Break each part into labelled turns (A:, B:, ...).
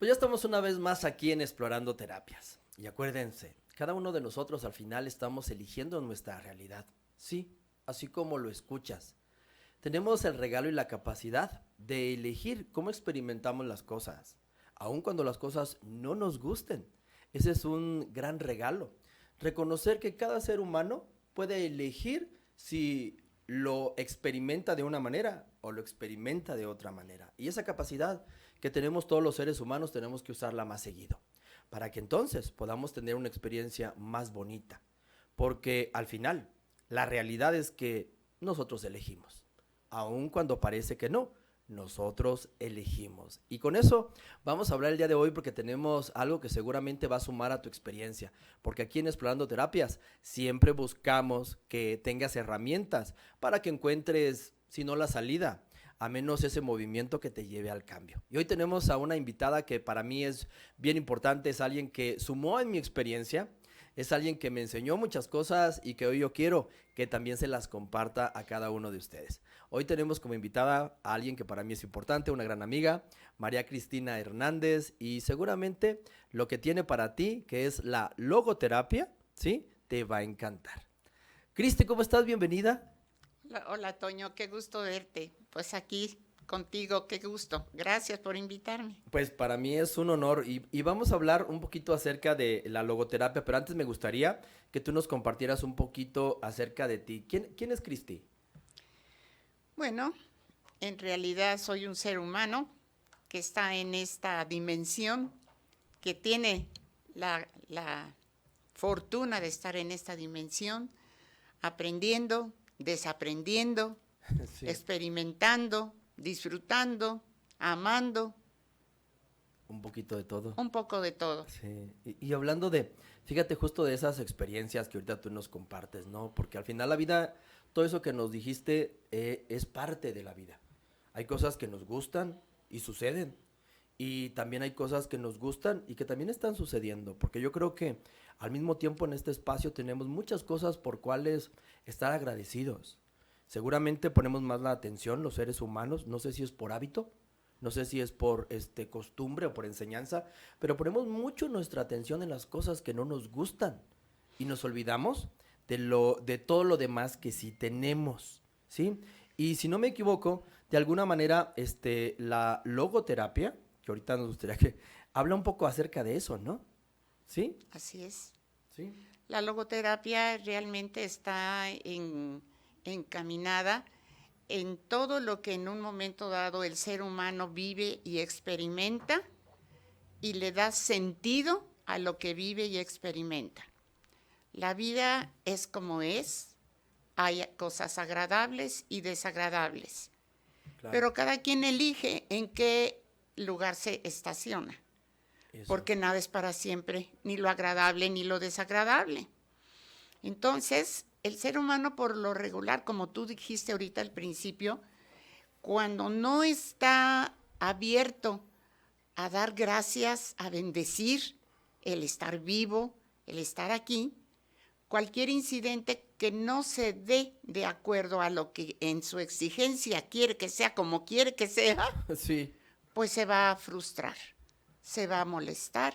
A: Pues ya estamos una vez más aquí en Explorando Terapias. Y acuérdense, cada uno de nosotros al final estamos eligiendo nuestra realidad. Sí, así como lo escuchas. Tenemos el regalo y la capacidad de elegir cómo experimentamos las cosas, aun cuando las cosas no nos gusten. Ese es un gran regalo. Reconocer que cada ser humano puede elegir si lo experimenta de una manera o lo experimenta de otra manera. Y esa capacidad que tenemos todos los seres humanos tenemos que usarla más seguido, para que entonces podamos tener una experiencia más bonita. Porque al final, la realidad es que nosotros elegimos, aun cuando parece que no. Nosotros elegimos. Y con eso vamos a hablar el día de hoy porque tenemos algo que seguramente va a sumar a tu experiencia. Porque aquí en Explorando Terapias siempre buscamos que tengas herramientas para que encuentres, si no la salida, a menos ese movimiento que te lleve al cambio. Y hoy tenemos a una invitada que para mí es bien importante, es alguien que sumó en mi experiencia, es alguien que me enseñó muchas cosas y que hoy yo quiero que también se las comparta a cada uno de ustedes. Hoy tenemos como invitada a alguien que para mí es importante, una gran amiga, María Cristina Hernández, y seguramente lo que tiene para ti, que es la logoterapia, ¿sí? Te va a encantar. Cristi, ¿cómo estás? Bienvenida.
B: Hola, Toño, qué gusto verte. Pues aquí contigo, qué gusto. Gracias por invitarme.
A: Pues para mí es un honor y vamos a hablar un poquito acerca de la logoterapia, pero antes me gustaría que tú nos compartieras un poquito acerca de ti. ¿Quién es Cristi?
B: Bueno, en realidad soy un ser humano que está en esta dimensión, que tiene la fortuna de estar en esta dimensión, aprendiendo, desaprendiendo,
A: Sí.
B: experimentando, disfrutando, amando,
A: Un poquito de todo.
B: un poco de todo.
A: Sí. Y hablando de, fíjate justo de esas experiencias que ahorita tú nos compartes, ¿no? Porque al final la vida, todo eso que nos dijiste es parte de la vida. Hay cosas que nos gustan y suceden. Y también hay cosas que nos gustan y que también están sucediendo. Porque yo creo que al mismo tiempo en este espacio tenemos muchas cosas por cuales estar agradecidos. Seguramente ponemos más la atención los seres humanos, no sé si es por hábito, no sé si es por costumbre o por enseñanza, pero ponemos mucho nuestra atención en las cosas que no nos gustan y nos olvidamos de todo lo demás que sí tenemos, ¿sí? Y si no me equivoco, de alguna manera la logoterapia, que ahorita nos gustaría que habla un poco acerca de eso, ¿no? ¿Sí?
B: Así es.
A: Sí.
B: La logoterapia realmente está encaminada en todo lo que en un momento dado el ser humano vive y experimenta y le da sentido a lo que vive y experimenta. La vida es como es, hay cosas agradables y desagradables,
A: Claro.
B: pero cada quien elige en qué lugar se estaciona,
A: Eso.
B: porque nada es para siempre, ni lo agradable ni lo desagradable. Entonces, el ser humano por lo regular, como tú dijiste ahorita al principio, cuando no está abierto a dar gracias, a bendecir el estar vivo, el estar aquí, cualquier incidente que no se dé de acuerdo a lo que en su exigencia quiere que sea como quiere que sea,
A: Sí.
B: pues se va a frustrar, se va a molestar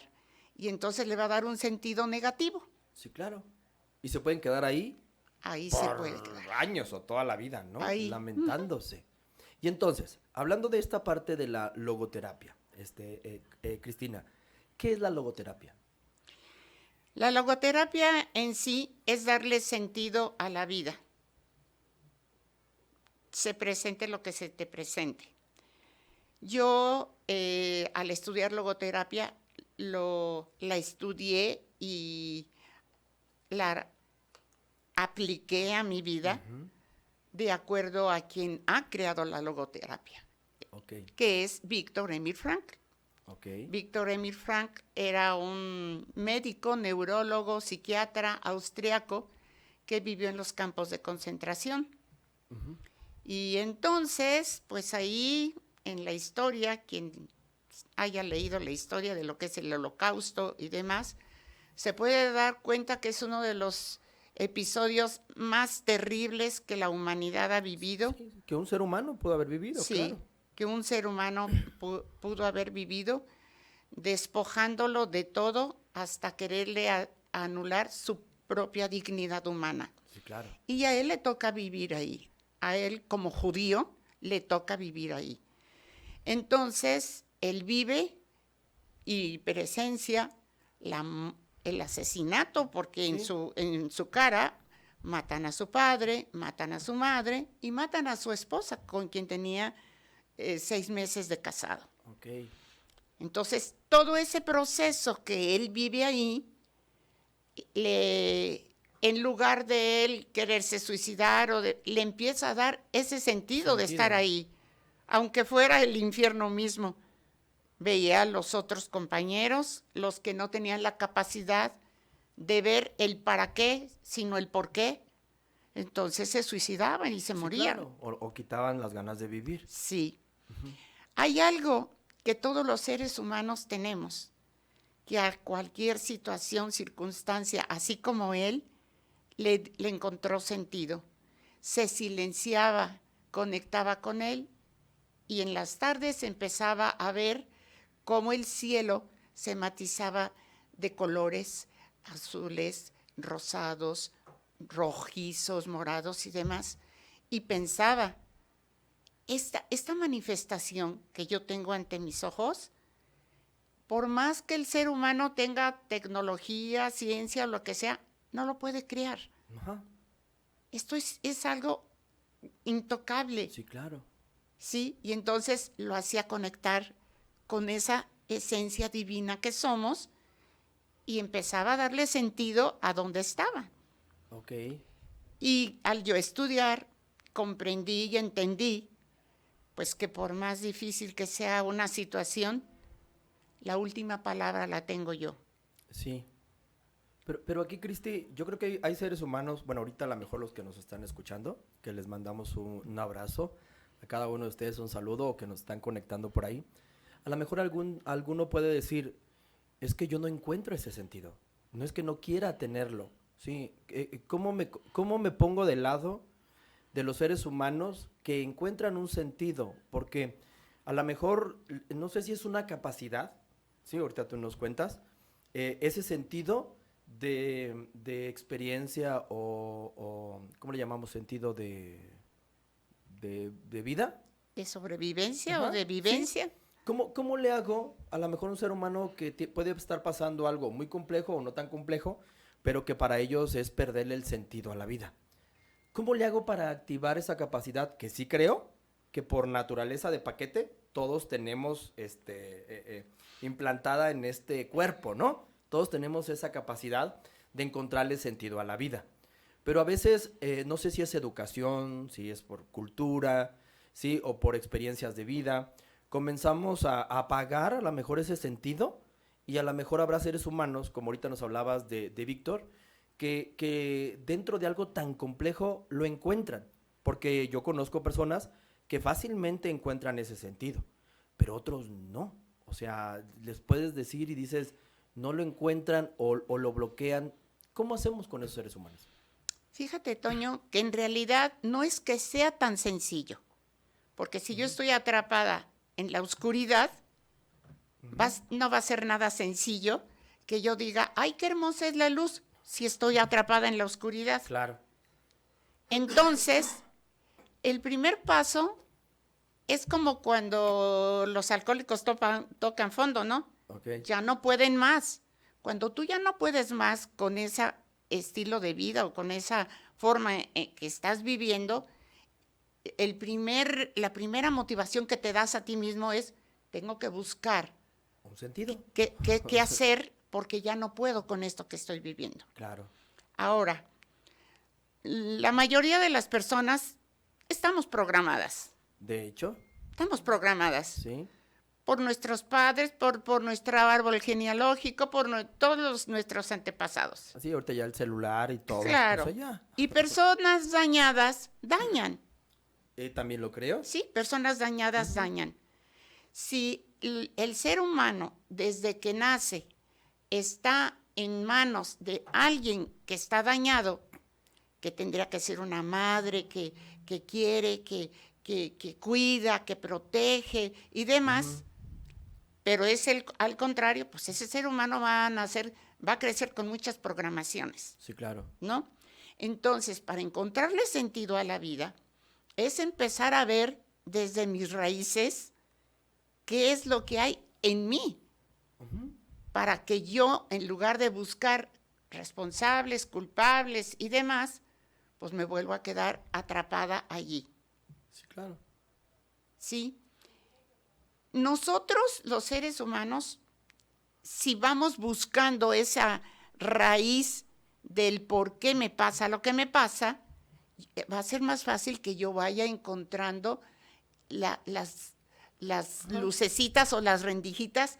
B: y entonces le va a dar un sentido negativo.
A: Sí, claro. Y se pueden quedar ahí
B: Ahí se
A: por
B: puede quedar.
A: años o toda la vida, ¿no?
B: Ahí.
A: Lamentándose. Y entonces, hablando de esta parte de la logoterapia, Cristina, ¿qué es la logoterapia?
B: La logoterapia en sí es darle sentido a la vida. Se presente lo que se te presente. Yo, al estudiar logoterapia, la estudié y la apliqué a mi vida de acuerdo a quien ha creado la logoterapia,
A: Ok,
B: que es Viktor Emil Frankl.
A: ok.
B: Viktor Emil Frankl era un médico, neurólogo, psiquiatra austriaco que vivió en los campos de concentración. Y entonces, pues ahí en la historia, quien haya leído la historia de lo que es el Holocausto y demás, se puede dar cuenta que es uno de los episodios más terribles que la humanidad ha vivido.
A: Sí, que un ser humano pudo haber vivido,
B: Sí,
A: claro.
B: que un ser humano pudo haber vivido, despojándolo de todo hasta quererle anular su propia dignidad humana.
A: Sí, claro.
B: Y a él le toca vivir ahí. A él, como judío, le toca vivir ahí. Entonces, él vive y presencia el asesinato, porque en su cara matan a su padre, matan a su madre y matan a su esposa, con quien tenía 6 meses de casado.
A: Ok.
B: Entonces, todo ese proceso que él vive ahí, en lugar de él quererse suicidar, le empieza a dar ese sentido de estar ahí, aunque fuera el infierno mismo. Veía a los otros compañeros, los que no tenían la capacidad de ver el para qué, sino el por qué. Entonces se suicidaban y se morían.
A: Claro. O quitaban las ganas de vivir.
B: Sí. Hay algo que todos los seres humanos tenemos, que a cualquier situación, circunstancia, así como él, le encontró sentido. Se silenciaba, conectaba con él y en las tardes empezaba a ver cómo el cielo se matizaba de colores azules, rosados, rojizos, morados y demás. Y pensaba, esta manifestación que yo tengo ante mis ojos, por más que el ser humano tenga tecnología, ciencia o lo que sea, no lo puede crear.
A: Ajá.
B: Esto es algo intocable.
A: Sí, claro.
B: Sí, y entonces lo hacía conectar con esa esencia divina que somos y empezaba a darle sentido a donde estaba.
A: Ok.
B: Y al yo estudiar, comprendí y entendí, pues que por más difícil que sea una situación, la última palabra la tengo yo.
A: Sí. Pero aquí, Cristi, yo creo que hay seres humanos, bueno, ahorita a lo mejor los que nos están escuchando, que les mandamos un abrazo, a cada uno de ustedes un saludo o que nos están conectando por ahí. A lo mejor alguno puede decir, es que yo no encuentro ese sentido, no es que no quiera tenerlo, ¿sí? ¿Cómo me pongo del lado de los seres humanos que encuentran un sentido? Porque a lo mejor, no sé si es una capacidad, ¿sí? Ahorita tú nos cuentas, ese sentido de experiencia o ¿cómo le llamamos? Sentido de vida.
B: ¿De sobrevivencia
A: Ajá,
B: o de vivencia?
A: sí. ¿Cómo le hago a lo mejor un ser humano que puede estar pasando algo muy complejo o no tan complejo, pero que para ellos es perderle el sentido a la vida? ¿Cómo le hago para activar esa capacidad que sí creo que por naturaleza de paquete todos tenemos implantada en este cuerpo, ¿no? Todos tenemos esa capacidad de encontrarle sentido a la vida. Pero a veces, no sé si es educación, si es por cultura, ¿sí? O por experiencias de vida, comenzamos a apagar a lo mejor ese sentido y a lo mejor habrá seres humanos, como ahorita nos hablabas de Víctor, que dentro de algo tan complejo lo encuentran. Porque yo conozco personas que fácilmente encuentran ese sentido, pero otros no. O sea, les puedes decir y dices, no lo encuentran o lo bloquean. ¿Cómo hacemos con esos seres humanos?
B: Fíjate, Toño, que en realidad no es que sea tan sencillo, porque si yo estoy atrapada en la oscuridad, no va a ser nada sencillo que yo diga, ay, qué hermosa es la luz, si estoy atrapada en la oscuridad.
A: Claro.
B: Entonces, el primer paso es como cuando los alcohólicos tocan fondo, ¿no?
A: Okay.
B: Ya no pueden más. Cuando tú ya no puedes más con ese estilo de vida o con esa forma que estás viviendo, la primera motivación que te das a ti mismo es, tengo que buscar
A: un sentido.
B: ¿Qué hacer? Porque ya no puedo con esto que estoy viviendo.
A: Claro.
B: Ahora, la mayoría de las personas estamos programadas.
A: De hecho.
B: Estamos programadas.
A: Sí.
B: Por nuestros padres, por nuestro árbol genealógico, todos nuestros antepasados.
A: Así, ahorita ya el celular y todo.
B: Claro.
A: O sea, ya.
B: Y personas dañadas dañan.
A: También lo creo.
B: Sí, personas dañadas dañan. Si el ser humano, desde que nace, está en manos de alguien que está dañado, que tendría que ser una madre que quiere, que cuida, que protege y demás, pero es al contrario, pues ese ser humano va a crecer con muchas programaciones,
A: Sí, claro.
B: ¿no? Entonces, para encontrarle sentido a la vida, es empezar a ver desde mis raíces qué es lo que hay en mí, para que yo, en lugar de buscar responsables, culpables y demás, pues me vuelvo a quedar atrapada allí.
A: Sí, claro.
B: ¿Sí? Nosotros, los seres humanos, si vamos buscando esa raíz del por qué me pasa lo que me pasa, va a ser más fácil que yo vaya encontrando las lucecitas o las rendijitas.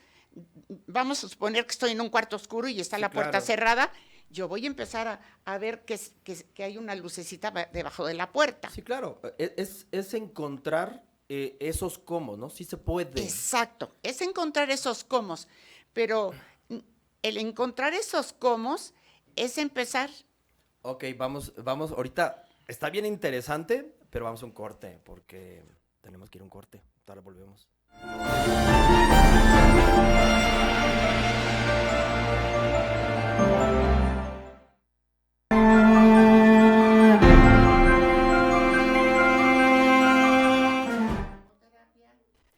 B: Vamos a suponer que estoy en un cuarto oscuro y está
A: Sí,
B: la puerta
A: claro.
B: cerrada. Yo voy a empezar a ver que hay una lucecita debajo de la puerta.
A: Sí, claro. Es encontrar esos cómo, ¿no? Sí se puede.
B: Exacto, es encontrar esos comos, pero el encontrar esos comos es empezar.
A: Ok, vamos, ahorita está bien interesante, pero vamos a un corte, porque tenemos que ir a un corte. Ahora volvemos.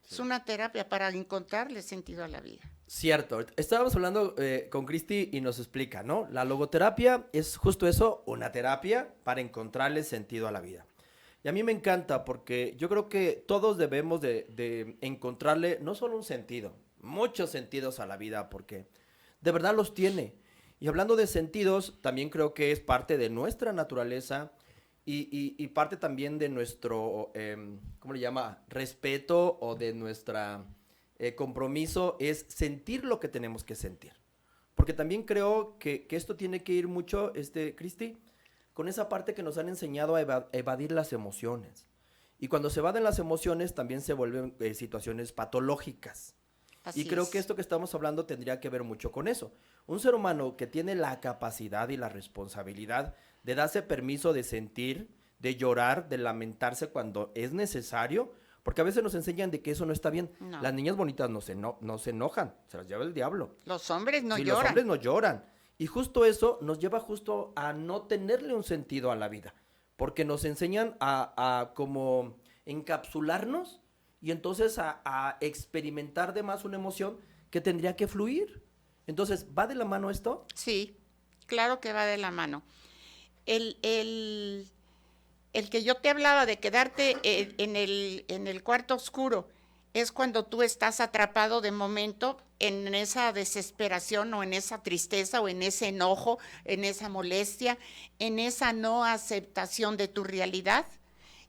B: Es una terapia para encontrarle sentido a la vida.
A: Cierto, estábamos hablando con Cristi y nos explica, ¿no? La logoterapia es justo eso, una terapia para encontrarle sentido a la vida. Y a mí me encanta porque yo creo que todos debemos de encontrarle no solo un sentido, muchos sentidos a la vida, porque de verdad los tiene. Y hablando de sentidos, también creo que es parte de nuestra naturaleza y parte también de nuestro, ¿cómo le llama? Respeto o de nuestra compromiso es sentir lo que tenemos que sentir. Porque también creo que esto tiene que ir mucho, Cristi, con esa parte que nos han enseñado a evadir las emociones. Y cuando se evaden las emociones también se vuelven situaciones patológicas.
B: Así
A: Y creo
B: es.
A: que esto que estamos hablando tendría que ver mucho con eso. Un ser humano que tiene la capacidad y la responsabilidad de darse permiso de sentir, de llorar, de lamentarse cuando es necesario, porque a veces nos enseñan de que eso no está bien.
B: No.
A: Las niñas bonitas no se enojan, se las lleva el diablo.
B: Los hombres no
A: Sí,
B: lloran.
A: los hombres no lloran. Y justo eso nos lleva justo a no tenerle un sentido a la vida, porque nos enseñan a como encapsularnos y entonces a experimentar de más una emoción que tendría que fluir. Entonces, ¿va de la mano esto?
B: Sí, claro que va de la mano. El que yo te hablaba de quedarte en el cuarto oscuro es cuando tú estás atrapado de momento en esa desesperación o en esa tristeza o en ese enojo, en esa molestia, en esa no aceptación de tu realidad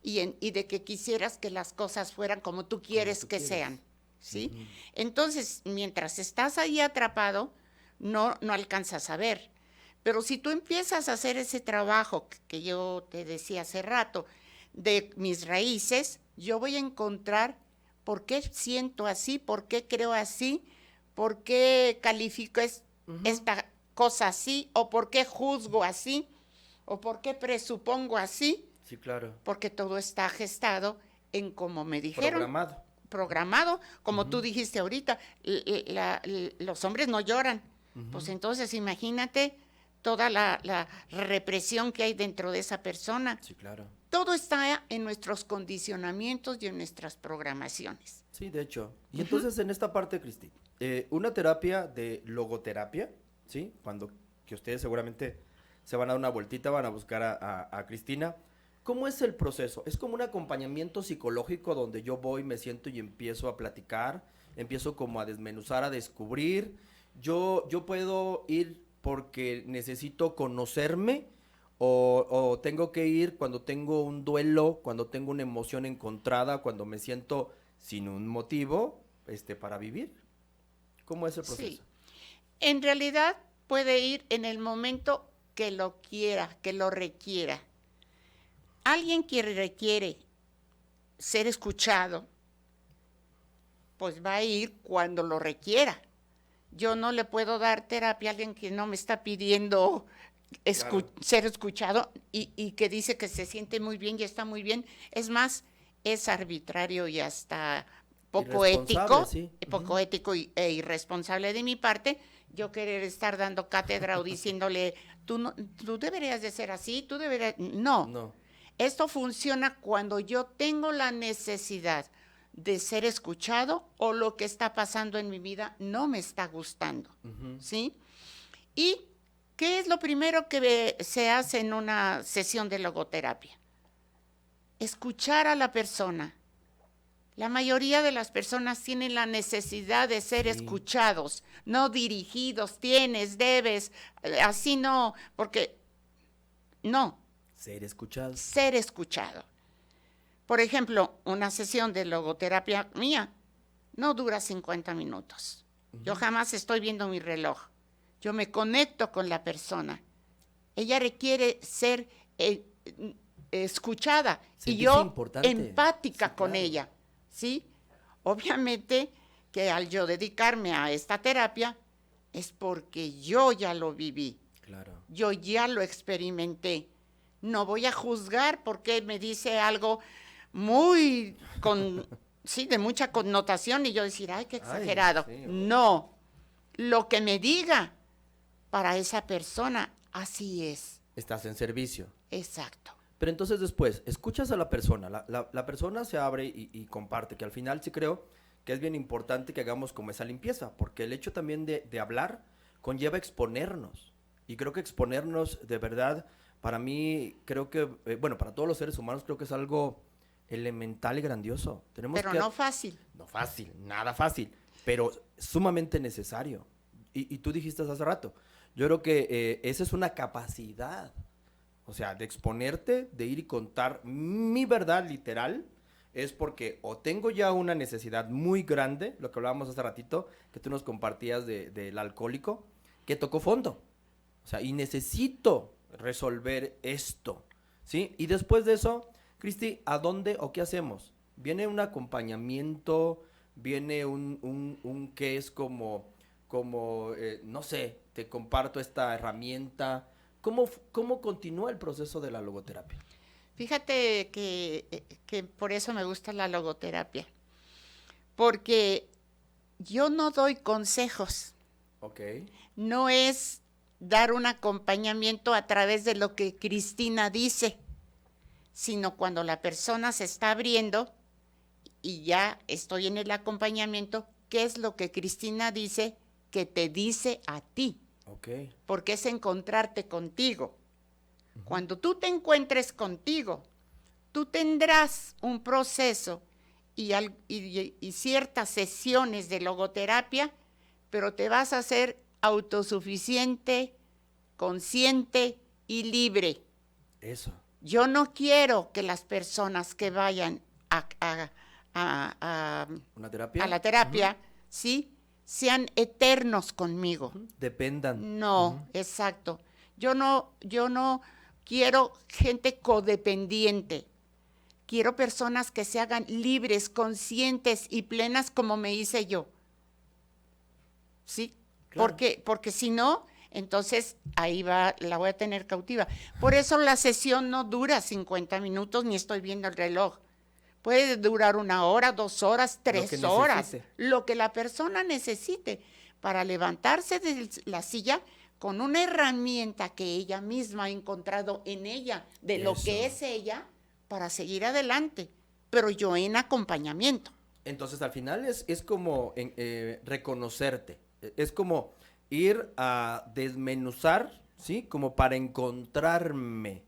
B: y de que quisieras que las cosas fueran como tú quieres que sean, ¿sí? Entonces, mientras estás ahí atrapado, no alcanzas a ver. Pero si tú empiezas a hacer ese trabajo que yo te decía hace rato, de mis raíces, yo voy a encontrar por qué siento así, por qué creo así, por qué califico esta cosa así, o por qué juzgo así, o por qué presupongo así,
A: Sí, claro.
B: porque todo está gestado en como me dijeron.
A: Programado.
B: Como tú dijiste ahorita, los hombres no lloran. Pues entonces imagínate toda la represión que hay dentro de esa persona.
A: Sí, claro.
B: Todo está en nuestros condicionamientos y en nuestras programaciones.
A: Sí, de hecho. Y entonces en esta parte, Cristi, una terapia de logoterapia, ¿sí? Cuando que ustedes seguramente se van a dar una vueltita, van a buscar a Cristina. ¿Cómo es el proceso? ¿Es como un acompañamiento psicológico donde yo voy, me siento y empiezo a platicar? Empiezo como a desmenuzar, a descubrir. Yo puedo ir porque necesito conocerme o tengo que ir cuando tengo un duelo, cuando tengo una emoción encontrada, cuando me siento sin un motivo para vivir. ¿Cómo es el proceso?
B: Sí. En realidad puede ir en el momento que lo quiera, que lo requiera. Alguien que requiere ser escuchado, pues va a ir cuando lo requiera. Yo no le puedo dar terapia a alguien que no me está pidiendo
A: Claro.
B: ser escuchado y que dice que se siente muy bien y está muy bien. Es más, es arbitrario y hasta poco
A: Irresponsable,
B: ético,
A: sí.
B: poco ético e irresponsable de mi parte, yo querer estar dando cátedra o diciéndole, tú deberías de ser así, tú deberías... No,
A: No.
B: esto funciona cuando yo tengo la necesidad de ser escuchado o lo que está pasando en mi vida no me está gustando, ¿sí? ¿Y qué es lo primero que se hace en una sesión de logoterapia? Escuchar a la persona. La mayoría de las personas tienen la necesidad de ser escuchados, no dirigidos, tienes, debes, así no, porque no.
A: Ser escuchado.
B: Ser escuchado. Por ejemplo, una sesión de logoterapia mía no dura 50 minutos. Yo jamás estoy viendo mi reloj. Yo me conecto con la persona. Ella requiere ser escuchada y yo
A: importante.
B: empática con
A: claro.
B: ella, ¿sí? Obviamente que al yo dedicarme a esta terapia es porque yo ya lo viví.
A: Claro.
B: Yo ya lo experimenté. No voy a juzgar porque me dice algo muy de mucha connotación y yo decir, ay, qué exagerado.
A: Ay, sí,
B: no, lo que me diga para esa persona, así es.
A: Estás en servicio.
B: Exacto.
A: Pero entonces después, escuchas a la persona, la persona se abre y comparte, que al final sí creo que es bien importante que hagamos como esa limpieza, porque el hecho también de hablar conlleva exponernos. Y creo que exponernos de verdad, para mí, creo que, para todos los seres humanos creo que es algo elemental y grandioso.
B: Pero no fácil.
A: No fácil, nada fácil, pero sumamente necesario. Y tú dijiste hace rato, yo creo que esa es una capacidad, o sea, de exponerte, de ir y contar mi verdad literal, es porque o tengo ya una necesidad muy grande, lo que hablábamos hace ratito, que tú nos compartías del alcohólico, que tocó fondo. O sea, y necesito resolver esto, ¿sí? Y después de eso, Cristi, ¿a dónde o qué hacemos? Viene un acompañamiento, viene un que es como no sé, te comparto esta herramienta. ¿Cómo continúa el proceso de la logoterapia?
B: Fíjate que por eso me gusta la logoterapia, porque yo no doy consejos.
A: Ok.
B: No es dar un acompañamiento a través de lo que Cristina dice, sino cuando la persona se está abriendo y ya estoy en el acompañamiento, ¿qué es lo que Cristina dice que te dice a ti?
A: Okay.
B: Porque es encontrarte contigo. Cuando tú te encuentres contigo, tú tendrás un proceso y ciertas sesiones de logoterapia, pero te vas a hacer autosuficiente, consciente y libre.
A: Eso.
B: Yo no quiero que las personas que vayan
A: ¿Una terapia?
B: a la terapia, ¿sí?, sean eternos conmigo.
A: Dependan.
B: No, exacto. Yo no quiero gente codependiente. Quiero personas que se hagan libres, conscientes y plenas como me hice yo. ¿Sí? Claro. Porque si no, entonces ahí la voy a tener cautiva. Por eso la sesión no dura 50 minutos ni estoy viendo el reloj. Puede durar 1 hora, 2 horas, 3 horas, lo que la persona necesite para levantarse de la silla con una herramienta que ella misma ha encontrado en ella, de lo que es ella, para seguir adelante, pero yo en acompañamiento.
A: Entonces al final es como reconocerte, es como ir a desmenuzar, ¿sí? Como para encontrarme.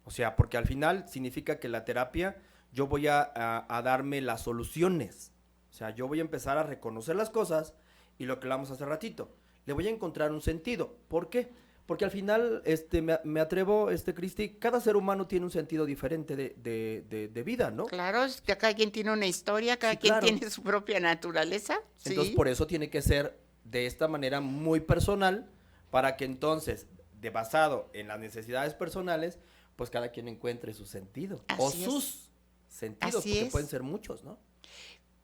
A: O sea, porque al final significa que la terapia, yo voy a darme las soluciones. O sea, yo voy a empezar a reconocer las cosas y lo que hablamos hace ratito. Le voy a encontrar un sentido. ¿Por qué? Porque al final, me atrevo, Cristi, cada ser humano tiene un sentido diferente de vida, ¿no?
B: Claro, es que cada quien tiene una historia, cada quien tiene su propia naturaleza.
A: Entonces, por eso tiene que ser de esta manera muy personal, para que entonces, basado en las necesidades personales, pues cada quien encuentre su sentido.
B: Así
A: o sus sentidos, porque pueden ser muchos, ¿no?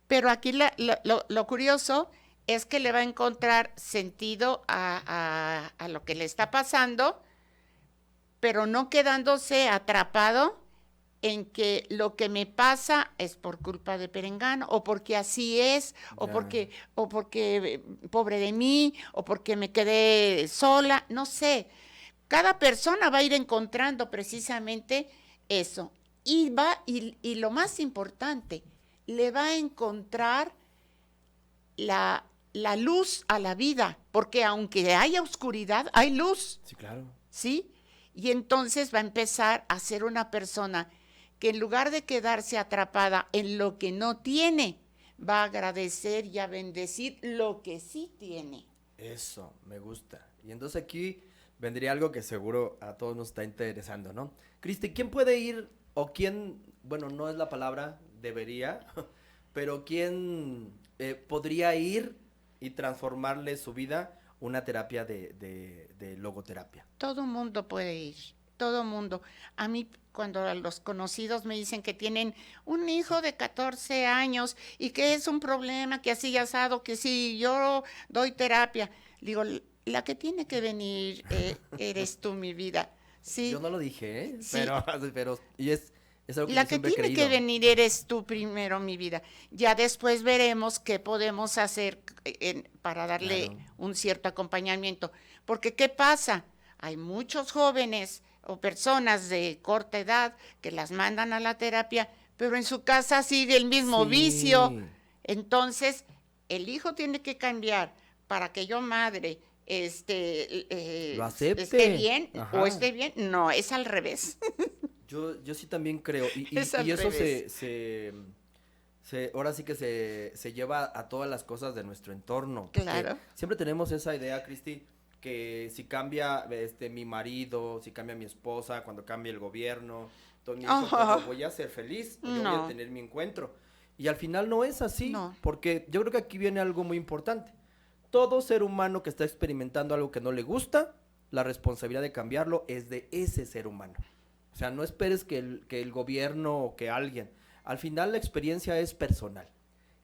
B: Pero aquí lo curioso es que le va a encontrar sentido a lo que le está pasando, pero no quedándose atrapado en que lo que me pasa es por culpa de Perengano, o porque así es,
A: Ya.
B: o porque pobre de mí, o porque me quedé sola, no sé. Cada persona va a ir encontrando precisamente eso. Y lo más importante, le va a encontrar la luz a la vida, porque aunque haya oscuridad, hay luz.
A: Sí, claro.
B: ¿Sí? Y entonces va a empezar a ser una persona que en lugar de quedarse atrapada en lo que no tiene, va a agradecer y a bendecir lo que sí tiene.
A: Eso, me gusta. Y entonces aquí vendría algo que seguro a todos nos está interesando, ¿no? Cristi, ¿quién puede ir o quién, bueno, no es la palabra, debería, pero quién podría ir y transformarle su vida una terapia de logoterapia?
B: Todo mundo puede ir, todo mundo. A mí, cuando a los conocidos me dicen que tienen un hijo de 14 años y que es un problema, que así asado, que si yo doy terapia, digo, la que tiene que venir eres tú, mi vida.
A: Yo
B: Sí,
A: no lo dije, ¿eh?
B: sí,
A: Pero, y es algo que yo
B: la que
A: siempre he
B: tiene que
A: creído.
B: venir eres tú primero, mi vida. Ya después veremos qué podemos hacer para darle
A: Claro.
B: un cierto acompañamiento. Porque, ¿qué pasa? Hay muchos jóvenes o personas de corta edad que las mandan a la terapia, pero en su casa sigue el mismo vicio.
A: Sí,
B: Entonces, el hijo tiene que cambiar para que yo, madre,
A: lo
B: esté
A: acepte.
B: bien o
A: Ajá.
B: esté bien. No, es al revés.
A: Yo sí también creo.
B: Es
A: Y
B: al
A: eso
B: revés.
A: ahora sí que se lleva a todas las cosas de nuestro entorno. Porque
B: Claro.
A: siempre tenemos esa idea, Cristi, que si cambia mi marido, si cambia mi esposa, cuando cambia el gobierno, entonces mi hijo, pues yo
B: Oh,
A: voy a ser feliz o yo voy a
B: no,
A: tener mi encuentro. Y al final no es así,
B: no.
A: porque yo creo que aquí viene algo muy importante. Todo ser humano que está experimentando algo que no le gusta, la responsabilidad de cambiarlo es de ese ser humano. O sea, no esperes que el gobierno o que alguien. Al final la experiencia es personal.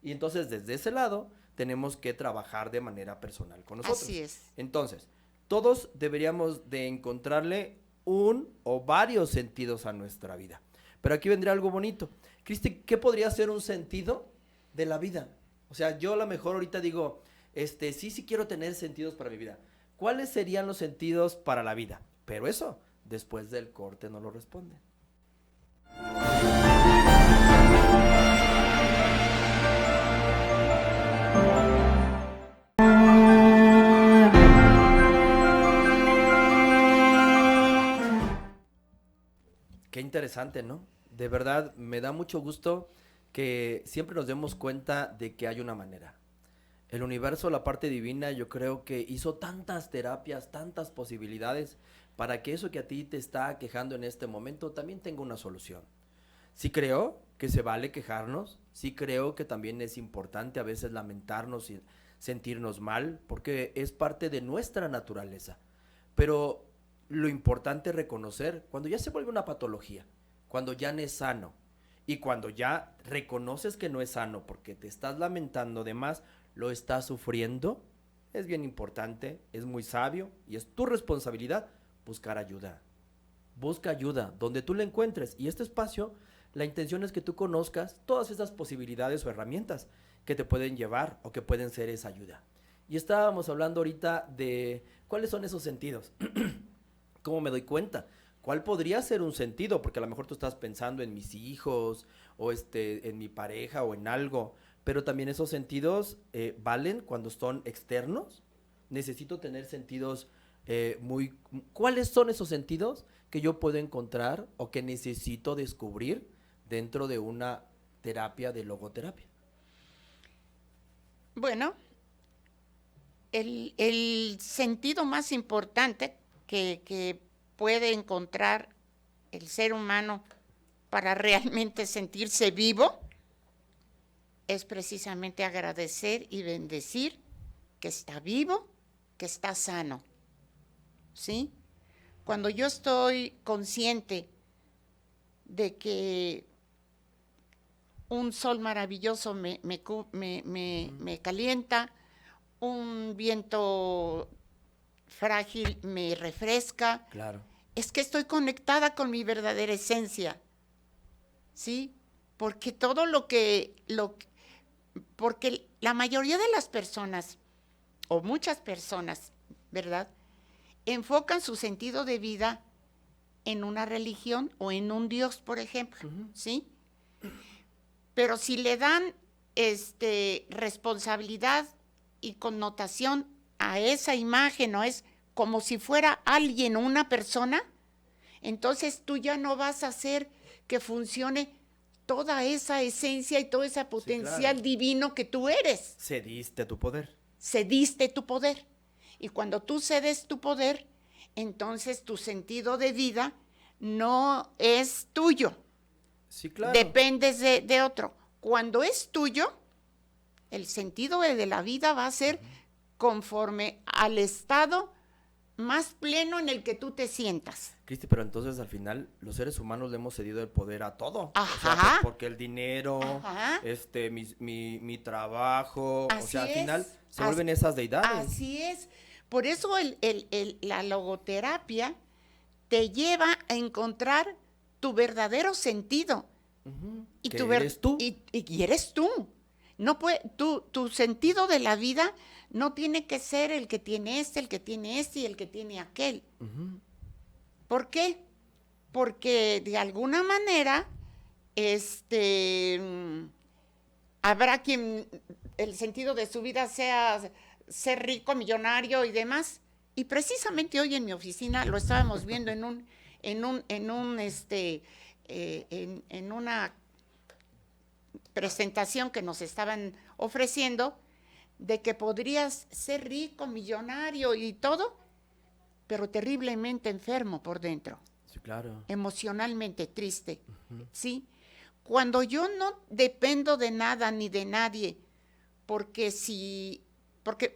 A: Y entonces desde ese lado tenemos que trabajar de manera personal con
B: Así
A: nosotros.
B: es.
A: Entonces, todos deberíamos de encontrarle un o varios sentidos a nuestra vida. Pero aquí vendría algo bonito. Cristi, ¿qué podría ser un sentido de la vida? O sea, yo a lo mejor ahorita digo, sí quiero tener sentidos para mi vida. ¿Cuáles serían los sentidos para la vida? Pero eso, después del corte no lo responden. Qué interesante, ¿no? De verdad, me da mucho gusto que siempre nos demos cuenta de que hay una manera. El universo, la parte divina, yo creo que hizo tantas terapias, tantas posibilidades para que eso que a ti te está quejando en este momento también tenga una solución. Sí creo que se vale quejarnos, sí creo que también es importante a veces lamentarnos y sentirnos mal, porque es parte de nuestra naturaleza. Pero lo importante es reconocer cuando ya se vuelve una patología, cuando ya no es sano y cuando ya reconoces que no es sano porque te estás lamentando de más, lo estás sufriendo, es bien importante, es muy sabio y es tu responsabilidad buscar ayuda. Busca ayuda donde tú la encuentres y este espacio, la intención es que tú conozcas todas esas posibilidades o herramientas que te pueden llevar o que pueden ser esa ayuda. Y estábamos hablando ahorita de cuáles son esos sentidos. ¿Cómo me doy cuenta? ¿Cuál podría ser un sentido? Porque a lo mejor tú estás pensando en mis hijos o en mi pareja o en algo, pero también esos sentidos valen cuando son externos. Necesito tener sentidos muy... ¿Cuáles son esos sentidos que yo puedo encontrar o que necesito descubrir dentro de una terapia de logoterapia?
B: Bueno, el sentido más importante que puede encontrar el ser humano para realmente sentirse vivo es precisamente agradecer y bendecir que está vivo, que está sano. ¿Sí? Cuando yo estoy consciente de que un sol maravilloso me calienta, un viento frágil me refresca,
A: Claro.
B: es que estoy conectada con mi verdadera esencia. ¿sí? Porque porque la mayoría de las personas, o muchas personas, ¿verdad?, enfocan su sentido de vida en una religión o en un Dios, por ejemplo, ¿sí? Pero si le dan responsabilidad y connotación a esa imagen, o es como si fuera alguien o una persona, entonces tú ya no vas a hacer que funcione toda esa esencia y todo ese potencial divino que tú eres.
A: Cediste tu poder.
B: Cediste tu poder. Y cuando tú cedes tu poder, entonces tu sentido de vida no es tuyo.
A: Sí, claro.
B: Dependes de otro. Cuando es tuyo, el sentido de la vida va a ser conforme al estado más pleno en el que tú te sientas.
A: Cristi, pero entonces al final los seres humanos le hemos cedido el poder a todo.
B: Ajá.
A: O sea, porque el dinero,
B: Ajá.
A: mi trabajo,
B: Así
A: o sea, al
B: es.
A: final se vuelven esas deidades.
B: Así es. Por eso la logoterapia te lleva a encontrar tu verdadero sentido. Y
A: ¿Que eres tú?
B: Y eres tú. No tu sentido de la vida no tiene que ser el que tiene el que tiene y el que tiene aquel. ¿Por qué? Porque de alguna manera habrá quien el sentido de su vida sea ser rico, millonario y demás. Y precisamente hoy en mi oficina lo estábamos viendo en una presentación que nos estaban ofreciendo, de que podrías ser rico, millonario y todo, pero terriblemente enfermo por dentro.
A: Sí, claro.
B: Emocionalmente triste, ¿sí? Cuando yo no dependo de nada ni de nadie, porque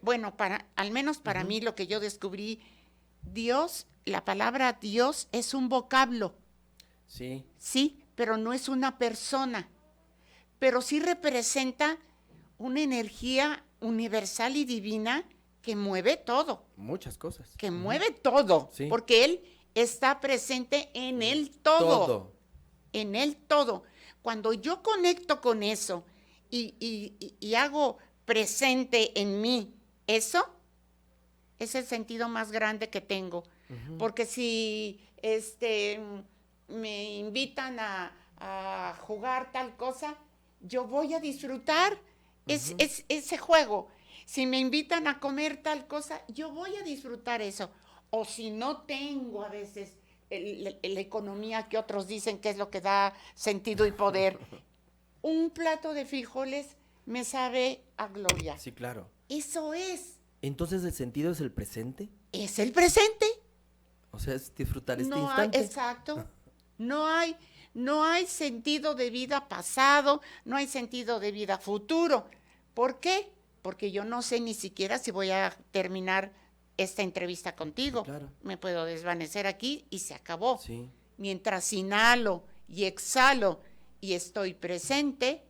B: bueno, al menos para mí lo que yo descubrí, Dios, la palabra Dios es un vocablo.
A: Sí.
B: Sí, pero no es una persona. Pero sí representa una energía universal y divina que mueve todo.
A: Muchas cosas.
B: Que mueve todo,
A: sí.
B: Porque Él está presente en el todo. En el todo. Cuando yo conecto con eso y hago presente en mí eso, es el sentido más grande que tengo. Porque si me invitan a jugar tal cosa, yo voy a disfrutar ese juego. Si me invitan a comer tal cosa, yo voy a disfrutar eso. O si no tengo a veces la economía que otros dicen que es lo que da sentido y poder, un plato de frijoles me sabe a gloria.
A: Sí, claro.
B: Eso es.
A: Entonces, ¿el sentido es el presente?
B: Es el presente.
A: O sea, es disfrutar este instante.
B: Exacto. No hay sentido de vida pasado, no hay sentido de vida futuro. ¿Por qué? Porque yo no sé ni siquiera si voy a terminar esta entrevista contigo.
A: Sí, claro.
B: Me puedo desvanecer aquí y se acabó.
A: Sí.
B: Mientras inhalo y exhalo y estoy presente,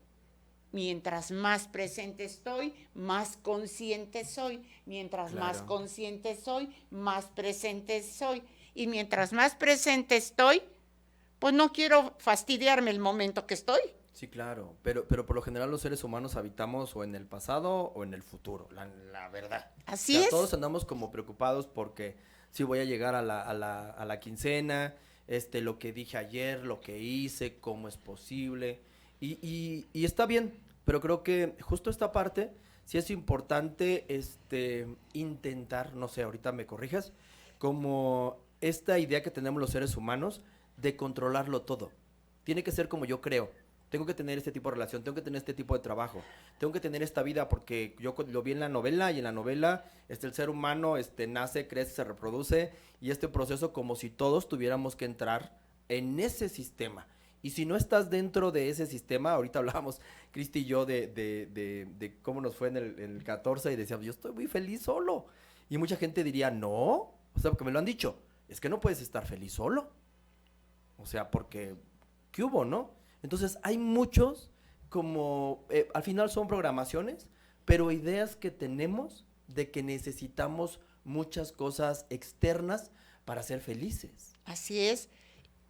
B: mientras más presente estoy, más consciente soy. Mientras más consciente soy, más presente soy. Y mientras más presente estoy, pues no quiero fastidiarme el momento que estoy.
A: Sí, claro, pero por lo general los seres humanos habitamos o en el pasado o en el futuro, la verdad.
B: Así es.
A: Todos andamos como preocupados porque si voy a llegar a la quincena, lo que dije ayer, lo que hice, cómo es posible, y está bien, pero creo que justo esta parte sí es importante intentar, no sé, ahorita me corrijas, como esta idea que tenemos los seres humanos de controlarlo todo. Tiene que ser como yo creo. Tengo que tener este tipo de relación, tengo que tener este tipo de trabajo, tengo que tener esta vida porque yo lo vi en la novela y en la novela el ser humano nace, crece, se reproduce y este proceso como si todos tuviéramos que entrar en ese sistema. Y si no estás dentro de ese sistema, ahorita hablábamos, Cristi y yo, de cómo nos fue en el 14 y decíamos, yo estoy muy feliz solo. Y mucha gente diría, no, o sea, porque me lo han dicho, es que no puedes estar feliz solo. O sea, porque, ¿qué hubo, no? Entonces hay muchos como, al final son programaciones, pero ideas que tenemos de que necesitamos muchas cosas externas para ser felices.
B: Así es.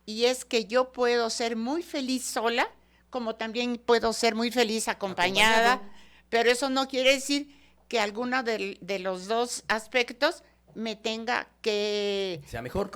B: y es que yo puedo ser muy feliz sola, como también puedo ser muy feliz acompañada, pero eso no quiere decir que alguno de los dos aspectos me tenga que...
A: sea mejor.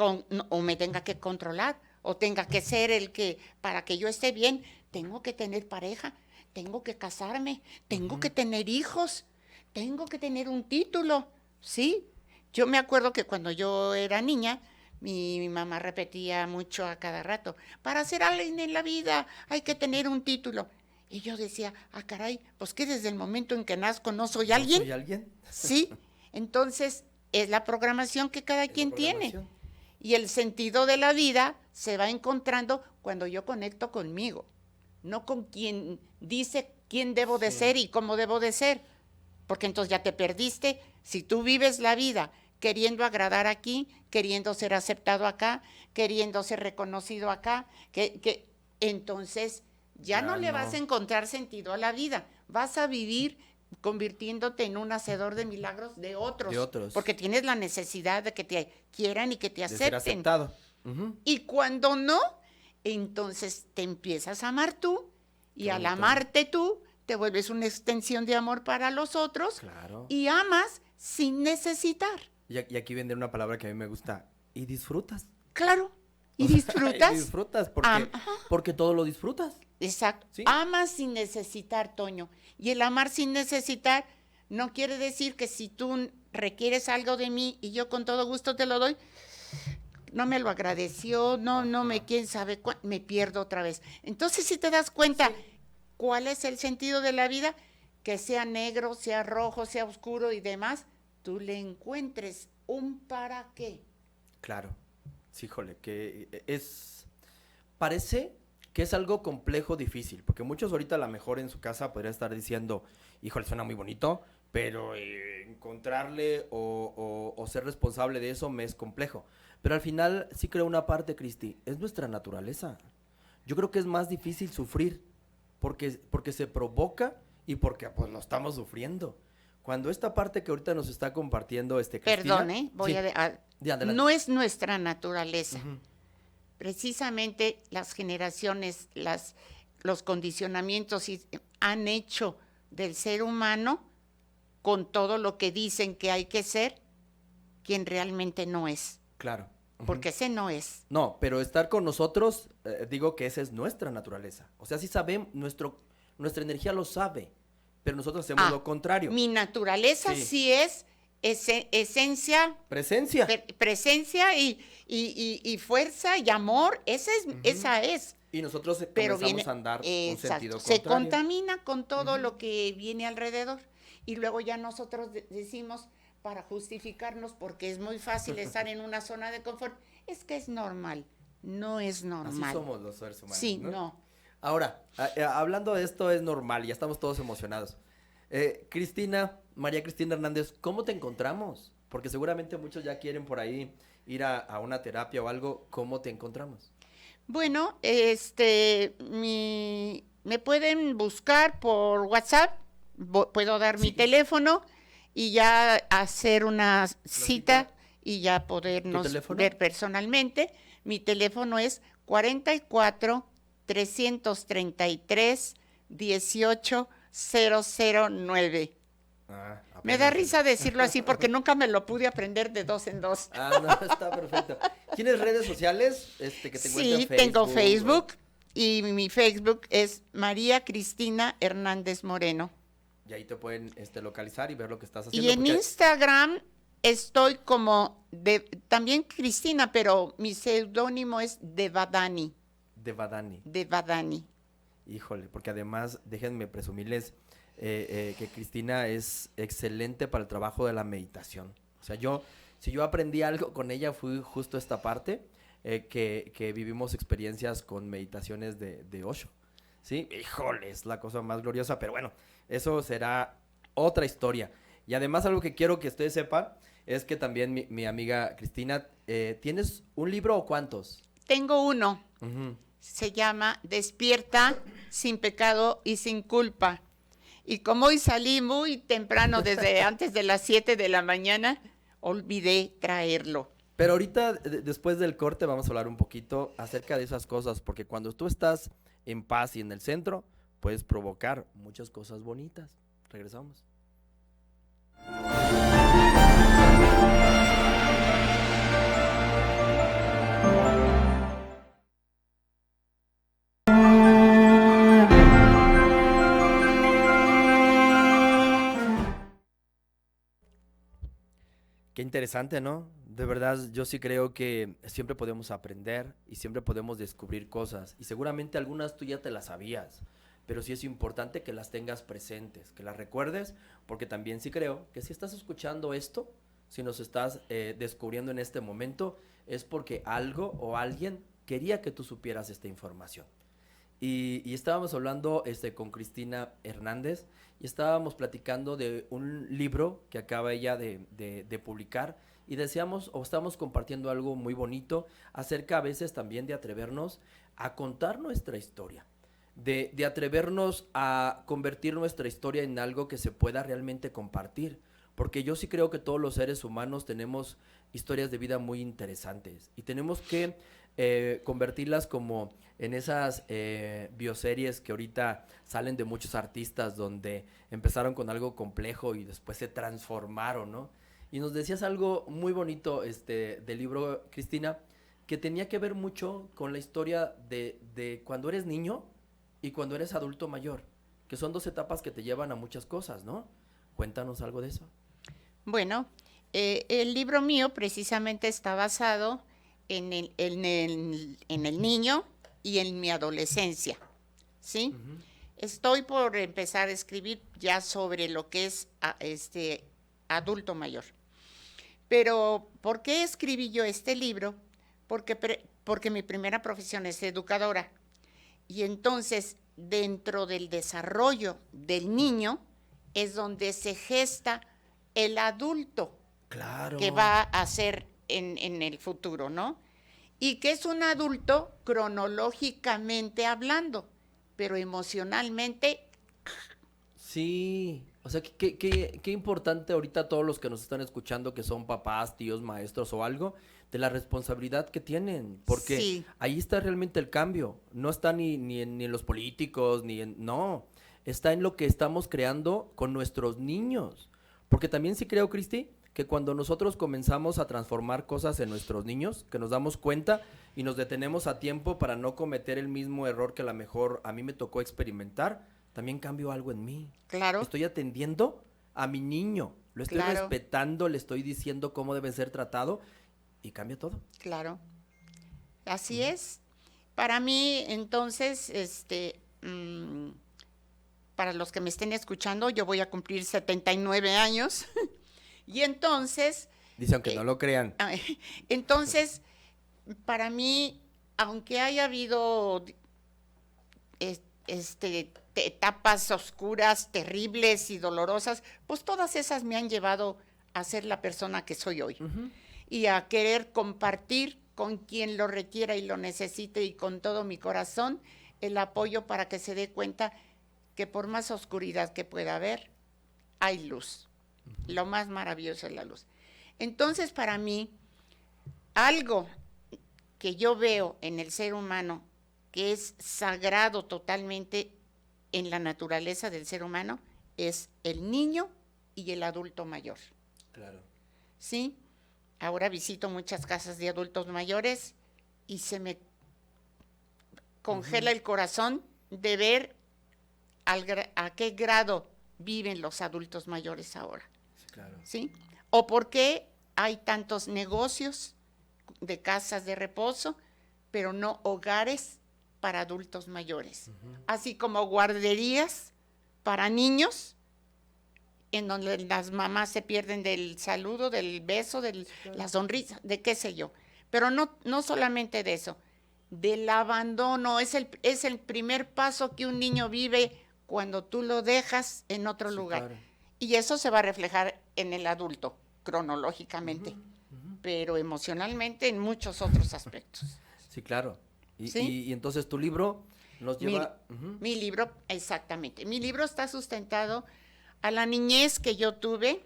B: O me tenga que controlar, o tenga que ser el que, para que yo esté bien, tengo que tener pareja, tengo que casarme, tengo que tener hijos, tengo que tener un título, ¿sí? Yo me acuerdo que cuando yo era niña, mi mamá repetía mucho a cada rato, para ser alguien en la vida hay que tener un título. Y yo decía, caray, pues que desde el momento en que nazco no soy alguien.
A: ¿No soy alguien?
B: Sí, entonces es la programación que cada quien tiene. Y el sentido de la vida se va encontrando cuando yo conecto conmigo, no con quien dice quién debo de ser y cómo debo de ser, porque entonces ya te perdiste. Si tú vives la vida queriendo agradar aquí, queriendo ser aceptado acá, queriendo ser reconocido acá, entonces ya no le vas a encontrar sentido a la vida, vas a vivir convirtiéndote en un hacedor de milagros de otros. Porque tienes la necesidad de que te quieran y que te acepten.
A: De ser aceptado.
B: Y cuando no, entonces te empiezas a amar tú, y al amarte tú, te vuelves una extensión de amor para los otros.
A: Claro.
B: Y amas sin necesitar.
A: Y aquí viene una palabra que a mí me gusta, y disfrutas.
B: Claro, y disfrutas.
A: Y disfrutas, porque todo lo disfrutas.
B: Exacto. ¿Sí? Amas sin necesitar, Toño. Y el amar sin necesitar no quiere decir que si tú requieres algo de mí y yo con todo gusto te lo doy, no me lo agradeció, quién sabe me pierdo otra vez. Entonces, si te das cuenta cuál es el sentido de la vida, que sea negro, sea rojo, sea oscuro y demás, tú le encuentres un para qué.
A: Claro. Sí, híjole, que parece que es algo complejo, difícil, porque muchos ahorita a lo mejor en su casa podrían estar diciendo, híjole, suena muy bonito, pero encontrarle o ser responsable de eso me es complejo. Pero al final sí creo una parte, Cristi, es nuestra naturaleza. Yo creo que es más difícil sufrir porque se provoca y porque pues lo estamos sufriendo. Cuando esta parte que ahorita nos está compartiendo Cristina...
B: Perdón, no es nuestra naturaleza. Uh-huh. Precisamente las generaciones, los condicionamientos han hecho del ser humano, con todo lo que dicen que hay que ser, quien realmente no es.
A: Claro.
B: Uh-huh. Porque ese no es.
A: No, pero estar con nosotros, digo que esa es nuestra naturaleza. O sea, sí sabemos, nuestra energía lo sabe, pero nosotros hacemos lo contrario.
B: Mi naturaleza sí es esencia.
A: Presencia.
B: Presencia y fuerza y amor, esa es.
A: Y nosotros comenzamos a andar un sentido contrario.
B: Se contamina con todo lo que viene alrededor. Y luego ya nosotros decimos, para justificarnos, porque es muy fácil estar en una zona de confort, es que es normal. No es normal.
A: Así somos los seres humanos.
B: Sí, no.
A: Ahora, hablando de esto, es normal, ya estamos todos emocionados. María Cristina Hernández, ¿cómo te encontramos? Porque seguramente muchos ya quieren por ahí ir a una terapia o algo. ¿Cómo te encontramos?
B: Bueno, me pueden buscar por WhatsApp, puedo dar mi teléfono y ya hacer una cita y ya podernos ver personalmente. Mi teléfono es 44 333 18 009. Me da risa decirlo así porque nunca me lo pude aprender de 2 en 2.
A: No, está perfecto. ¿Tienes redes sociales que te encuentran en Facebook?
B: Tengo Facebook y mi Facebook es María Cristina Hernández Moreno.
A: Y ahí te pueden localizar y ver lo que estás haciendo.
B: Y en Instagram estoy como también Cristina, pero mi seudónimo es Devadani. Devadani.
A: Híjole, porque además, déjenme presumirles que Cristina es excelente para el trabajo de la meditación. O sea, si yo aprendí algo con ella fue justo esta parte, que vivimos experiencias con meditaciones de Osho. ¿Sí? Híjole, es la cosa más gloriosa, pero bueno, eso será otra historia. Y además algo que quiero que ustedes sepan es que también mi amiga Cristina, ¿tienes un libro o cuántos?
B: Tengo uno.
A: Uh-huh.
B: Se llama Despierta sin pecado y sin culpa. Y como hoy salí muy temprano, desde antes de las 7 de la mañana, olvidé traerlo.
A: Pero ahorita, después del corte, vamos a hablar un poquito acerca de esas cosas, porque cuando tú estás en paz y en el centro, puedes provocar muchas cosas bonitas. Regresamos. Qué interesante, ¿no? De verdad, yo sí creo que siempre podemos aprender y siempre podemos descubrir cosas. Y seguramente algunas tú ya te las sabías, pero sí es importante que las tengas presentes, que las recuerdes, porque también sí creo que si estás escuchando esto, si nos estás descubriendo en este momento, es porque algo o alguien quería que tú supieras esta información. Y estábamos hablando con Cristina Hernández y estábamos platicando de un libro que acaba ella de publicar y decíamos o estábamos compartiendo algo muy bonito acerca a veces también de atrevernos a contar nuestra historia, de atrevernos a convertir nuestra historia en algo que se pueda realmente compartir, porque yo sí creo que todos los seres humanos tenemos historias de vida muy interesantes y tenemos que convertirlas como en esas bioseries que ahorita salen de muchos artistas donde empezaron con algo complejo y después se transformaron, ¿no? Y nos decías algo muy bonito del libro, Cristina, que tenía que ver mucho con la historia de cuando eres niño y cuando eres adulto mayor, que son dos etapas que te llevan a muchas cosas, ¿no? Cuéntanos algo de eso.
B: Bueno, el libro mío precisamente está basado en el niño y en mi adolescencia, ¿sí?
A: Uh-huh.
B: Estoy por empezar a escribir ya sobre lo que es adulto mayor. Pero, ¿por qué escribí yo este libro? Porque mi primera profesión es educadora. Y entonces, dentro del desarrollo del niño, es donde se gesta el adulto.
A: Claro.
B: Que va a ser en el futuro, ¿no? Y que es un adulto cronológicamente hablando, pero emocionalmente.
A: Sí, o sea, qué importante ahorita todos los que nos están escuchando, que son papás, tíos, maestros o algo, de la responsabilidad que tienen, porque
B: Sí.
A: ahí está realmente el cambio, no está ni en los políticos, no, está en lo que estamos creando con nuestros niños, porque también sí creo, Cristi, que cuando nosotros comenzamos a transformar cosas en nuestros niños, que nos damos cuenta y nos detenemos a tiempo para no cometer el mismo error que a lo mejor a mí me tocó experimentar, también cambio algo en mí.
B: Claro.
A: Estoy atendiendo a mi niño, lo estoy respetando, le estoy diciendo cómo debe ser tratado y cambia todo.
B: Claro, así es. Para mí, entonces, para los que me estén escuchando, yo voy a cumplir 79 años. Y entonces...
A: Dicen que no lo crean.
B: Entonces, para mí, aunque haya habido etapas oscuras, terribles y dolorosas, pues todas esas me han llevado a ser la persona que soy hoy. Uh-huh. Y a querer compartir con quien lo requiera y lo necesite y con todo mi corazón el apoyo para que se dé cuenta que por más oscuridad que pueda haber, hay luz. Uh-huh. Lo más maravilloso es la luz. Entonces, para mí, algo que yo veo en el ser humano que es sagrado totalmente en la naturaleza del ser humano es el niño y el adulto mayor.
A: Claro.
B: ¿Sí? Ahora visito muchas casas de adultos mayores y se me congela el corazón de ver a qué grado viven los adultos mayores ahora.
A: Sí, claro.
B: ¿Sí? O por qué hay tantos negocios de casas de reposo, pero no hogares para adultos mayores. Uh-huh. Así como guarderías para niños, en donde las mamás se pierden del saludo, del beso, de la sonrisa, de qué sé yo. Pero no solamente de eso, del abandono. Es el primer paso que un niño vive cuando tú lo dejas en otro lugar. Claro. Y eso se va a reflejar en el adulto, cronológicamente, pero emocionalmente en muchos otros aspectos.
A: Sí, claro. Y entonces tu libro nos lleva...
B: Mi libro, exactamente. Mi libro está sustentado a la niñez que yo tuve,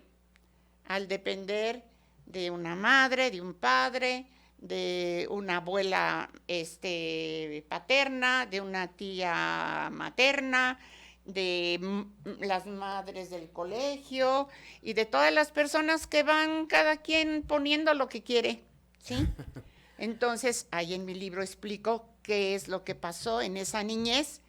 B: al depender de una madre, de un padre, de una abuela paterna, de una tía materna, de las madres del colegio y de todas las personas que van cada quien poniendo lo que quiere, ¿sí? Entonces, ahí en mi libro explico qué es lo que pasó en esa niñez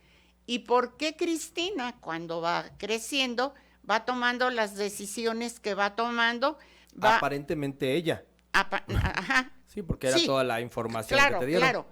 B: y por qué Cristina, cuando va creciendo, va tomando las decisiones que va tomando.
A: Aparentemente ella.
B: Ajá.
A: Sí, porque era
B: Sí,
A: toda la información
B: claro,
A: que te dieron.
B: claro.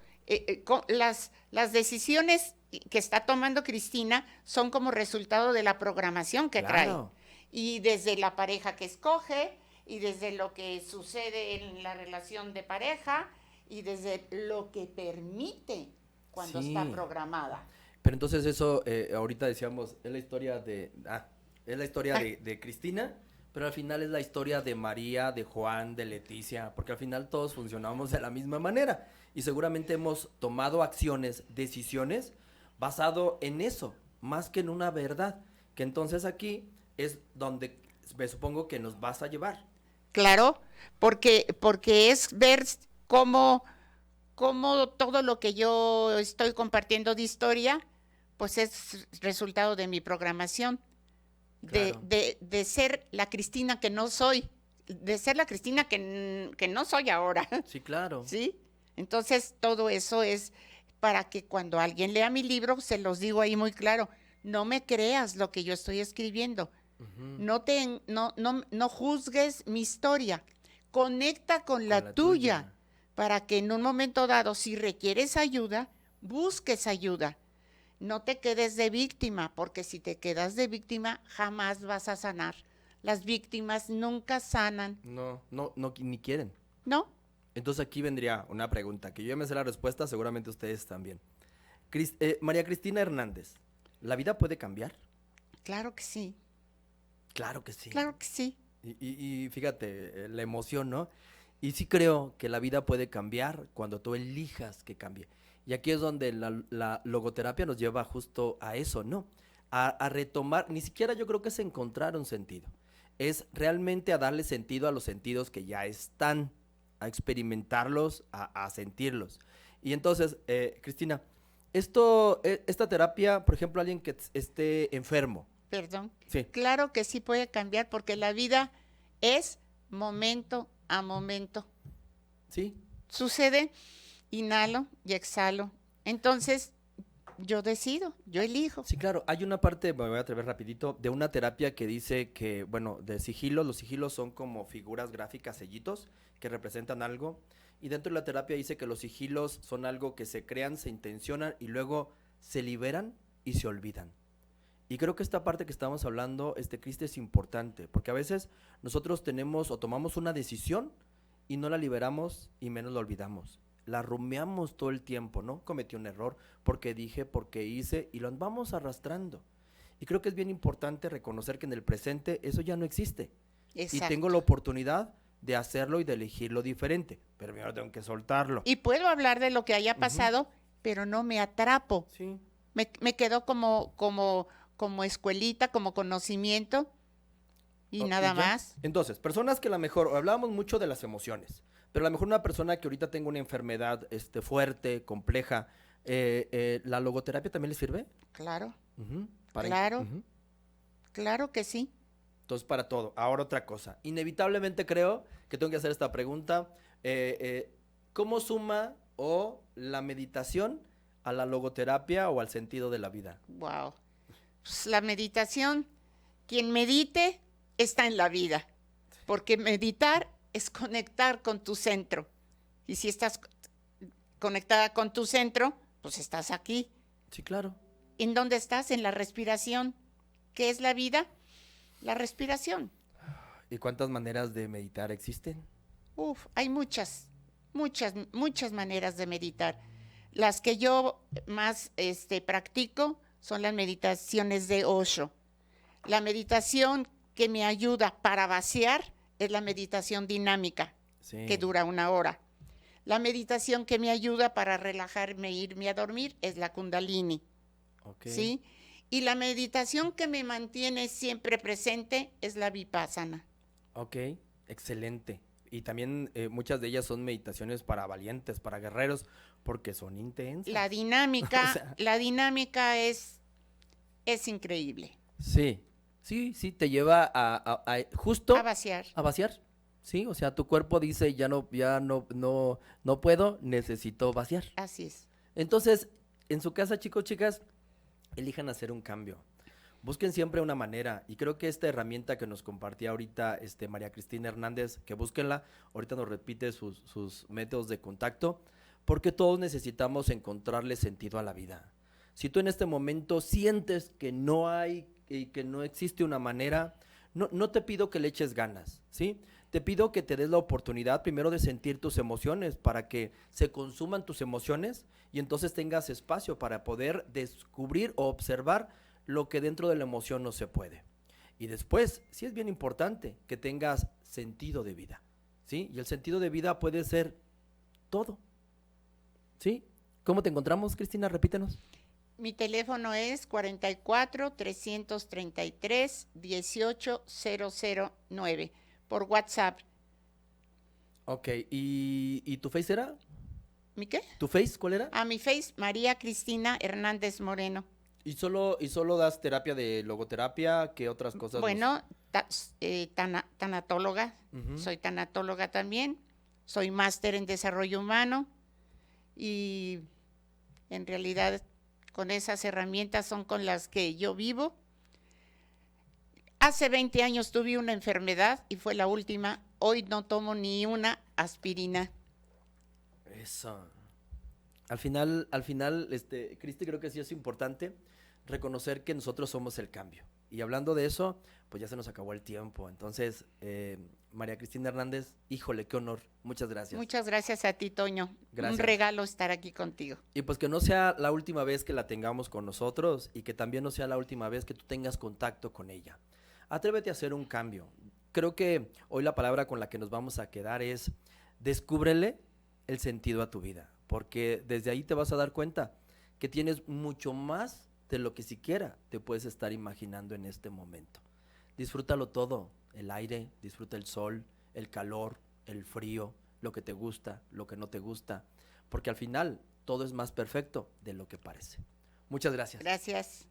B: Las decisiones que está tomando Cristina son como resultado de la programación que
A: Claro.
B: trae. Y desde la pareja que escoge, y desde lo que sucede en la relación de pareja, y desde lo que permite cuando
A: Sí.
B: está programada.
A: Pero entonces eso, ahorita decíamos, es la historia de Cristina, pero al final es la historia de María, de Juan, de Leticia, porque al final todos funcionamos de la misma manera y seguramente hemos tomado acciones, decisiones basado en eso, más que en una verdad, que entonces aquí es donde me supongo que nos vas a llevar.
B: Claro, porque es ver cómo todo lo que yo estoy compartiendo de historia, pues es resultado de mi programación,
A: Claro.
B: de ser la Cristina que no soy, de ser la Cristina que no soy ahora,
A: Sí, claro.
B: ¿sí? Entonces, todo eso es para que cuando alguien lea mi libro, se los digo ahí muy claro, no me creas lo que yo estoy escribiendo,
A: Ujú.
B: no juzgues mi historia, conecta con la tuya, para que en un momento dado, si requieres ayuda, busques ayuda. No te quedes de víctima, porque si te quedas de víctima, jamás vas a sanar. Las víctimas nunca sanan,
A: No, no, no, ni quieren.
B: ¿no?
A: Entonces aquí vendría una pregunta, que yo ya me sé la respuesta, seguramente ustedes también. María Cristina Hernández, ¿la vida puede cambiar?
B: Claro que sí,
A: Claro que sí.
B: claro que sí.
A: Y fíjate, la emoción, ¿no? Y sí creo que la vida puede cambiar cuando tú elijas que cambie. Y aquí es donde la logoterapia nos lleva justo a eso, ¿no? A retomar, ni siquiera yo creo que es encontrar un sentido. Es realmente a darle sentido a los sentidos que ya están, a experimentarlos, a sentirlos. Y entonces, Cristina, esta terapia, por ejemplo, alguien que esté enfermo.
B: Perdón.
A: Sí.
B: Claro que sí puede cambiar, porque la vida es momento a momento.
A: Sí.
B: Sucede, inhalo y exhalo. Entonces, yo decido, yo elijo.
A: Sí, claro. Hay una parte, me voy a atrever rapidito, de una terapia que dice que, bueno, de sigilos, los sigilos son como figuras gráficas, sellitos, que representan algo. Y dentro de la terapia dice que los sigilos son algo que se crean, se intencionan y luego se liberan y se olvidan. Y creo que esta parte que estamos hablando, Cristi, es importante, porque a veces nosotros tenemos o tomamos una decisión y no la liberamos y menos la olvidamos. La rumiamos todo el tiempo, ¿no? Cometí un error porque dije, porque hice y lo vamos arrastrando. Y creo que es bien importante reconocer que en el presente eso ya no existe.
B: Exacto.
A: Y tengo la oportunidad de hacerlo y de elegirlo diferente, pero primero tengo que soltarlo.
B: Y puedo hablar de lo que haya pasado, pero no me atrapo.
A: Sí.
B: Me quedo como escuelita, como conocimiento y nada más.
A: Entonces, personas que a lo mejor, hablábamos mucho de las emociones, pero a lo mejor una persona que ahorita tenga una enfermedad fuerte, compleja, ¿la logoterapia también le sirve?
B: Claro,
A: Ujú,
B: claro, claro que sí.
A: Entonces, para todo. Ahora otra cosa. Inevitablemente creo que tengo que hacer esta pregunta. ¿Cómo suma o la meditación a la logoterapia o al sentido de la vida?
B: Wow. Pues la meditación, quien medite está en la vida, porque meditar es conectar con tu centro. Y si estás conectada con tu centro, pues estás aquí.
A: Sí, claro.
B: ¿En dónde estás? En la respiración. ¿Qué es la vida? La respiración.
A: ¿Y cuántas maneras de meditar existen?
B: Hay muchas maneras de meditar. Las que yo más practico son las meditaciones de Osho. La meditación que me ayuda para vaciar es la meditación dinámica,
A: Sí.
B: que dura 1 hora. La meditación que me ayuda para relajarme e irme a dormir es la Kundalini.
A: Okay.
B: ¿Sí? Y la meditación que me mantiene siempre presente es la Vipassana.
A: Ok, excelente. Y también muchas de ellas son meditaciones para valientes, para guerreros, porque son intensas.
B: La dinámica,
A: O sea,
B: la dinámica es increíble.
A: sí, sí, te lleva justo
B: A vaciar.
A: a vaciar. Sí, o sea, tu cuerpo dice, no puedo, necesito vaciar.
B: Así es.
A: Entonces, en su casa, chicos, chicas, elijan hacer un cambio. Busquen siempre una manera, y creo que esta herramienta que nos compartía ahorita María Cristina Hernández, que búsquenla, ahorita nos repite sus métodos de contacto, porque todos necesitamos encontrarle sentido a la vida. Si tú en este momento sientes que no hay y que no existe una manera, no te pido que le eches ganas, ¿sí? Te pido que te des la oportunidad primero de sentir tus emociones para que se consuman tus emociones y entonces tengas espacio para poder descubrir o observar lo que dentro de la emoción no se puede. Y después, sí es bien importante que tengas sentido de vida, ¿sí? Y el sentido de vida puede ser todo, ¿sí? ¿Cómo te encontramos, Cristina? Repítenos.
B: Mi teléfono es 44-333-18009 por WhatsApp.
A: Ok, ¿y tu face era?
B: ¿Mi qué?
A: ¿Tu face cuál era?
B: A mi face, María Cristina Hernández Moreno.
A: ¿Y solo das terapia de logoterapia? ¿Qué otras cosas?
B: Bueno, tanatóloga,
A: Ujú.
B: soy tanatóloga también, soy máster en desarrollo humano y en realidad con esas herramientas son con las que yo vivo. Hace 20 años tuve una enfermedad y fue la última. Hoy no tomo ni una aspirina.
A: Eso. Al final, Cristi, creo que sí es importante reconocer que nosotros somos el cambio. Y hablando de eso, pues ya se nos acabó el tiempo. Entonces, María Cristina Hernández, híjole, qué honor. Muchas gracias.
B: Muchas gracias a ti, Toño.
A: Gracias.
B: Un regalo estar aquí contigo.
A: Y pues que no sea la última vez que la tengamos con nosotros y que también no sea la última vez que tú tengas contacto con ella. Atrévete a hacer un cambio. Creo que hoy la palabra con la que nos vamos a quedar es descúbrele el sentido a tu vida, porque desde ahí te vas a dar cuenta que tienes mucho más de lo que siquiera te puedes estar imaginando en este momento. Disfrútalo todo, el aire, disfruta el sol, el calor, el frío, lo que te gusta, lo que no te gusta, porque al final todo es más perfecto de lo que parece. Muchas gracias.
B: Gracias.